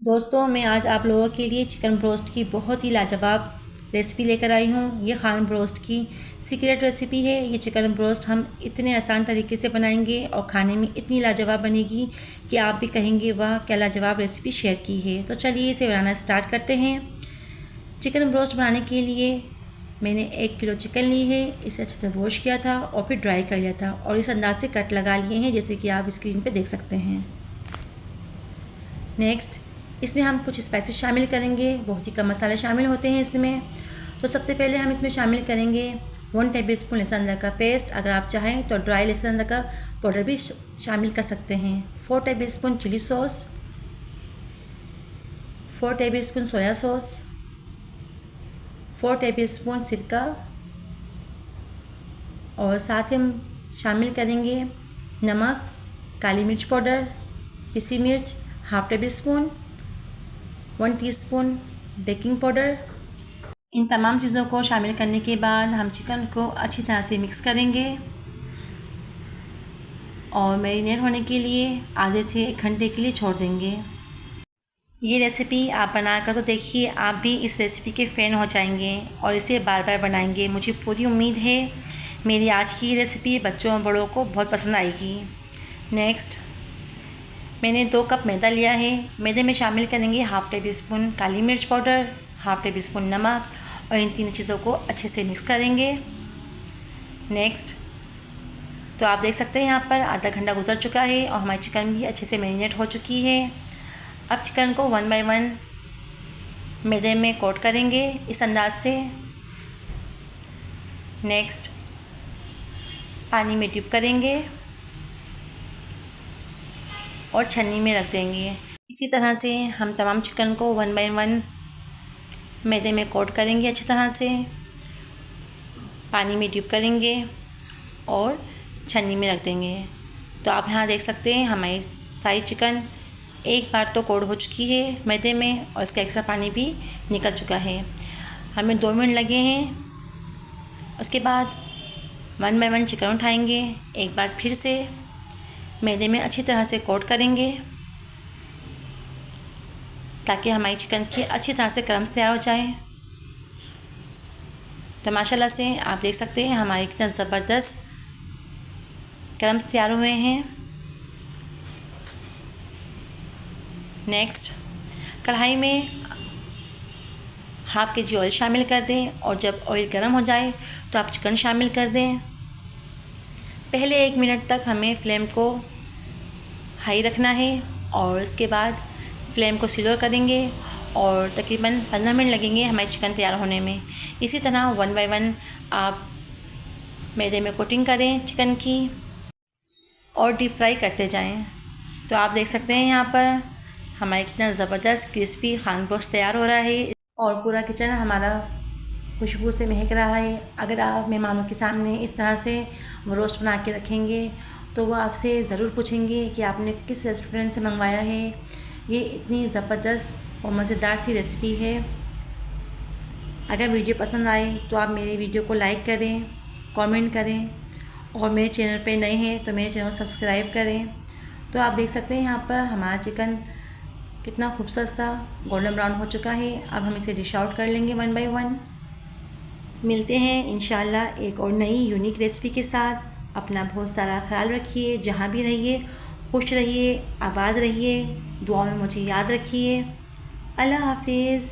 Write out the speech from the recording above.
दोस्तों, मैं आज आप लोगों के लिए चिकन ब्रोस्ट की बहुत ही लाजवाब रेसिपी लेकर आई हूँ। ये खान ब्रोस्ट की सीक्रेट रेसिपी है। ये चिकन ब्रोस्ट हम इतने आसान तरीके से बनाएंगे और खाने में इतनी लाजवाब बनेगी कि आप भी कहेंगे वाह क्या लाजवाब रेसिपी शेयर की है। तो चलिए इसे बनाना स्टार्ट करते हैं। चिकन ब्रोस्ट बनाने के लिए मैंने 1 किलो चिकन ली है। इसे अच्छे से वॉश किया था और फिर ड्राई कर लिया था और इस अंदाज से कट लगा लिए हैं जैसे कि आप स्क्रीन पर देख सकते हैं। नेक्स्ट, इसमें हम कुछ स्पाइसेस शामिल करेंगे। बहुत ही कम मसाले शामिल होते हैं इसमें। तो सबसे पहले हम इसमें शामिल करेंगे 1 टेबलस्पून लहसुन अदरक का पेस्ट। अगर आप चाहें तो ड्राई लहसुन अदरक का पाउडर भी शामिल कर सकते हैं। 4 tablespoon chilli sauce, 4 tablespoon soya sauce, 4 tablespoon सिरका और साथ ही हम शामिल करेंगे नमक, काली मिर्च पाउडर, पिसी मिर्च half tablespoon, 1 teaspoon baking powder. इन तमाम चीज़ों को शामिल करने के बाद हम चिकन को अच्छी तरह से मिक्स करेंगे और मैरिनेट होने के लिए आधे से 1 घंटे के लिए छोड़ देंगे। ये रेसिपी आप बनाकर तो देखिए, आप भी इस रेसिपी के फ़ैन हो जाएंगे और इसे बार बार बनाएंगे। मुझे पूरी उम्मीद है मेरी आज की रेसिपी बच्चों और बड़ों को बहुत पसंद आएगी। नेक्स्ट, मैंने 2 कप मैदा लिया है। मैदे में शामिल करेंगे हाफ टेबल स्पून काली मिर्च पाउडर, हाफ टेबल स्पून नमक और इन तीनों चीज़ों को अच्छे से मिक्स करेंगे। नेक्स्ट, तो आप देख सकते हैं यहाँ पर आधा घंटा गुजर चुका है और हमारी चिकन भी अच्छे से मैरिनेट हो चुकी है। अब चिकन को 1 बाय 1 मैदे में कोट करेंगे इस अंदाज से। नेक्स्ट, पानी में डिप करेंगे और छन्नी में रख देंगे। इसी तरह से हम तमाम चिकन को 1 बाय 1 मैदे में कोट करेंगे अच्छी तरह से, पानी में डिप करेंगे और छन्नी में रख देंगे। तो आप यहाँ देख सकते हैं हमारी सारी चिकन एक बार तो कोट हो चुकी है मैदे में और इसका एक्स्ट्रा पानी भी निकल चुका है। हमें 2 मिनट लगे हैं। उसके बाद 1 बाय 1 चिकन उठाएंगे, एक बार फिर से मैदे में अच्छी तरह से कोट करेंगे ताकि हमारी चिकन की अच्छी तरह से क्रम्स तैयार हो जाए। तो माशाल्लाह से आप देख सकते हैं हमारे कितना ज़बरदस्त क्रम्स तैयार हुए हैं। नेक्स्ट, कढ़ाई में हाफ kg ऑयल शामिल कर दें और जब ऑयल गर्म हो जाए तो आप चिकन शामिल कर दें। पहले 1 मिनट तक हमें फ्लेम को हाई रखना है और उसके बाद फ्लेम को स्लो करेंगे और तकरीबन 15 मिनट लगेंगे हमारी चिकन तैयार होने में। इसी तरह 1 बाय 1 आप मैदे में कोटिंग करें चिकन की और डीप फ्राई करते जाएं। तो आप देख सकते हैं यहाँ पर हमारे कितना ज़बरदस्त क्रिस्पी खान ब्रोस्ट तैयार हो रहा है और पूरा किचन हमारा खुशबू से महक रहा है। अगर आप मेहमानों के सामने इस तरह से रोस्ट बना के रखेंगे तो वो आपसे ज़रूर पूछेंगे कि आपने किस रेस्टोरेंट से मंगवाया है। ये इतनी ज़बरदस्त और मज़ेदार सी रेसिपी है। अगर वीडियो पसंद आए तो आप मेरे वीडियो को लाइक करें, कमेंट करें और मेरे चैनल पे नए हैं तो मेरे चैनल को सब्सक्राइब करें। तो आप देख सकते हैं यहाँ पर हमारा चिकन कितना खूबसूरत सा गोल्डन ब्राउन हो चुका है। अब हम इसे डिश आउट कर लेंगे 1 बाय 1। मिलते हैं इंशाल्लाह एक और नई यूनिक रेसिपी के साथ। अपना बहुत सारा ख्याल रखिए, जहाँ भी रहिए खुश रहिए, आबाद रहिए, दुआ में मुझे याद रखिए। अल्लाह हाफिज़।